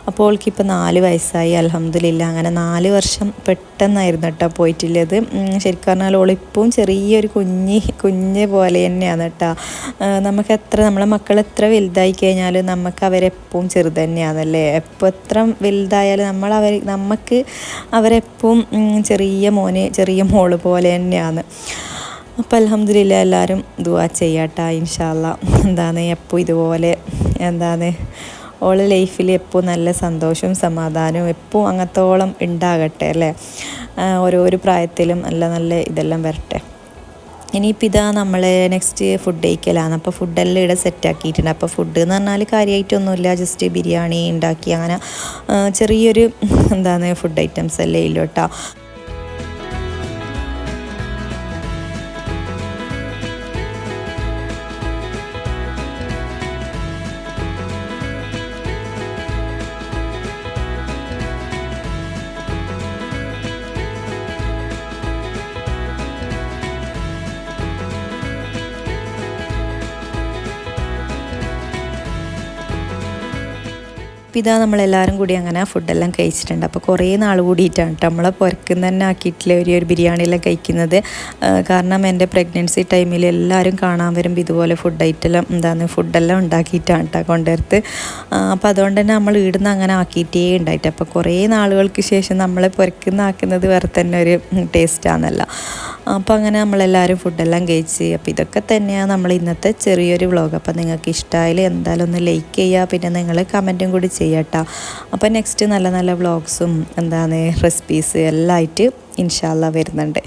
അപ്പോൾ അവൾക്കിപ്പോൾ 4 വയസ്സായി അൽഹംദുലില്ലാ. അങ്ങനെ 4 വർഷം പെട്ടെന്നായിരുന്നു കേട്ടോ പോയിട്ടുള്ളത്. ശരിക്കും പറഞ്ഞാൽ ഓളിപ്പവും ചെറിയൊരു കുഞ്ഞ് പോലെ തന്നെയാണ് കേട്ടോ. നമ്മളെ മക്കൾ എത്ര വലുതായി കഴിഞ്ഞാലും നമുക്ക് അവരെപ്പോഴും ചെറുത് തന്നെയാണല്ലേ. എപ്പോൾ എത്ര വലുതായാലും നമുക്ക് അവരെപ്പോഴും ചെറിയ മോള് പോലെ തന്നെയാണ്. അപ്പോൾ അൽഹംദുലില്ലാ എല്ലാവരും ദുആ ചെയ്യാട്ടാ ഇൻഷാ അല്ലാഹ്. എപ്പോൾ ഇതുപോലെ ഓള് ലൈഫിൽ എപ്പോൾ നല്ല സന്തോഷവും സമാധാനവും എപ്പോൾ അങ്ങത്തോളം ഉണ്ടാകട്ടെ അല്ലേ. ഓരോരോ പ്രായത്തിലും നല്ല ഇതെല്ലാം വരട്ടെ. ഇനിയിപ്പോൾ ഇതാ നമ്മൾ നെക്സ്റ്റ് ഫുഡ് കഴിക്കലാണ്. അപ്പോൾ ഫുഡെല്ലാം ഇവിടെ സെറ്റാക്കിയിട്ടുണ്ട്. അപ്പോൾ ഫുഡ് എന്ന് പറഞ്ഞാൽ കാര്യമായിട്ടൊന്നുമില്ല, ജസ്റ്റ് ബിരിയാണി ഉണ്ടാക്കി അങ്ങനെ ചെറിയൊരു ഫുഡ് ഐറ്റംസ് അല്ലേ ഇല്ല കേട്ടോ. അപ്പോൾ ഇതാ നമ്മളെല്ലാവരും കൂടി അങ്ങനെ ഫുഡെല്ലാം കഴിച്ചിട്ടുണ്ട്. അപ്പോൾ കുറേ നാൾ കൂടിയിട്ടാണ് കേട്ടോ നമ്മളെ പുറക്കുന്ന തന്നെ ആക്കിയിട്ടില്ല ഒരു ബിരിയാണിയെല്ലാം കഴിക്കുന്നത്. കാരണം എൻ്റെ പ്രഗ്നൻസി ടൈമിൽ എല്ലാവരും കാണാൻ വരുമ്പോൾ ഇതുപോലെ ഫുഡെല്ലാം ഉണ്ടാക്കിയിട്ടാണ് കേട്ടോ കൊണ്ടുവരുത്ത്. അപ്പോൾ അതുകൊണ്ട് തന്നെ നമ്മൾ ഇവിടുന്ന് അങ്ങനെ ആക്കിയിട്ടേ ഉണ്ടായിട്ട്. അപ്പോൾ കുറേ നാളുകൾക്ക് ശേഷം നമ്മളെ പുറക്കുന്ന ആക്കുന്നത് വേറെ തന്നെ ഒരു ടേസ്റ്റാണല്ലോ. അപ്പോൾ അങ്ങനെ നമ്മളെല്ലാവരും ഫുഡെല്ലാം കഴിച്ച്. അപ്പോൾ ഇതൊക്കെ തന്നെയാണ് നമ്മൾ ഇന്നത്തെ ചെറിയൊരു വ്ളോഗ്. അപ്പോൾ നിങ്ങൾക്ക് ഇഷ്ടമായാൽ എന്തായാലും ഒന്ന് ലൈക്ക് ചെയ്യുക, പിന്നെ നിങ്ങൾ കമൻറ്റും കൂടി ചെയ്യട്ടോ. അപ്പോൾ നെക്സ്റ്റ് നല്ല വ്ളോഗ്സും റെസിപ്പീസ് എല്ലാം ആയിട്ട് ഇൻഷാ അല്ലാഹ് വരുന്നുണ്ട്.